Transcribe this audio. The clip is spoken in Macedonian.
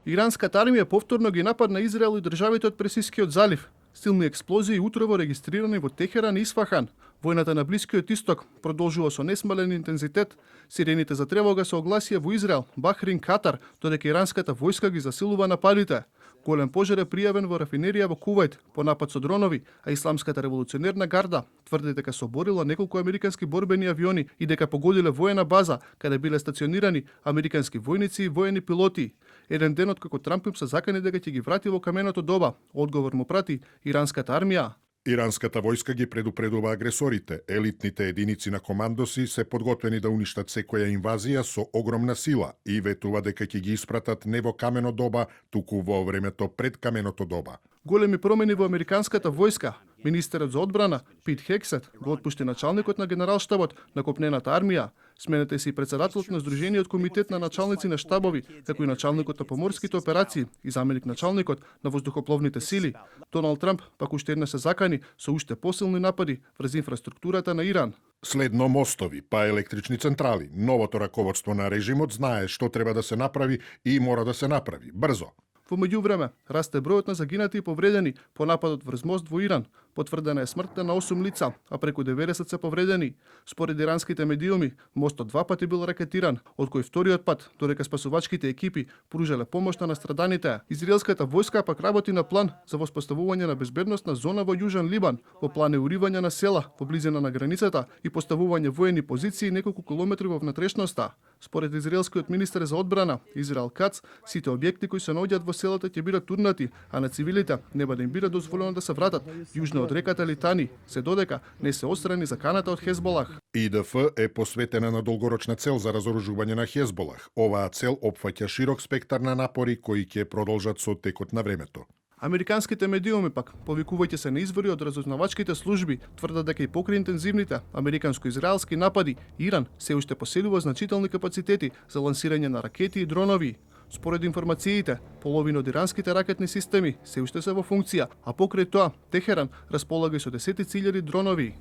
Иранската армија повторно ги нападна Израел и државите од Персискиот залив. Силни експлозии утрово регистрирани во Техеран и Исфахан. Војната на Блискиот исток продолжува со несмален интензитет. Сирените за тревога се огласија во Израел, Бахрин, Катар, додека иранската војска ги засилува нападите. Голем пожар е пријавен во рафинерија во Кувајт по напад со дронови, а Исламската револуционерна гарда тврди дека соборила неколку американски борбени авиони и дека погодиле воена база каде биле стационирани американски војници и воени пилоти. Еден ден откако Трамп им се закани дека ќе ги врати во каменото доба, одговор му прати иранската армија. Иранската војска ги предупредува агресорите. Елитните единици на командоси се подготвени да уништат секоја инвазија со огромна сила и ветува дека ќе ги испратат не во камено доба, туку во времето пред каменото доба. Големи промени во американската војска. Министерот за одбрана Пит Хексет го отпушти началникот на генералштабот на копнената армија. Сменете се и председателот на Сдружениот комитет на началници на штабови, како и началникот на поморските операции и заменик началникот на воздухопловните сили. Доналд Трамп пак уште една се закани со уште посилни напади врз инфраструктурата на Иран. Следно мостови, па електрични централи. Новото раководство на режимот знае што треба да се направи и мора да се направи брзо. Во меѓувреме, расте бројот на загинати и повредени по нападот врз мост во Иран. Потврдена е смртта на 8 лица, а преку 90 се повредени. Според иранските медиуми, мостот 2 пати бил ракетиран, од кој вториот пат, додека спасувачките екипи пружеле помош на настраданите. Израелската војска пак работи на план за воспоставување на безбедносна зона во Јужен Либан. Во план е уривање на села во близина на границата и поставување воени позиции неколку километри во внатрешноста. Според израелскиот министер за одбрана Израел Кац, сите објекти кои се наоѓаат во селата ќе бидат турнати, а на цивилите нема да им биде дозволено да се вратат јужно од реката Литани, се додека не се острани заканата од Хезболах. ИДФ е посветена на долгорочна цел за разоружување на Хезболах. Оваа цел опфаќа широк спектар на напори кои ќе продолжат со текот на времето. Американските медиуми пак, повикувајќи се на извори од разузнавачките служби, тврдат дека и покрај интензивните американско-израелски напади, Иран се уште поседува значителни капацитети за лансирање на ракети и дронови. Според информациите, половина од иранските ракетни системи се уште се во функција, а покрај тоа Техеран располага и со 10 илјади дронови.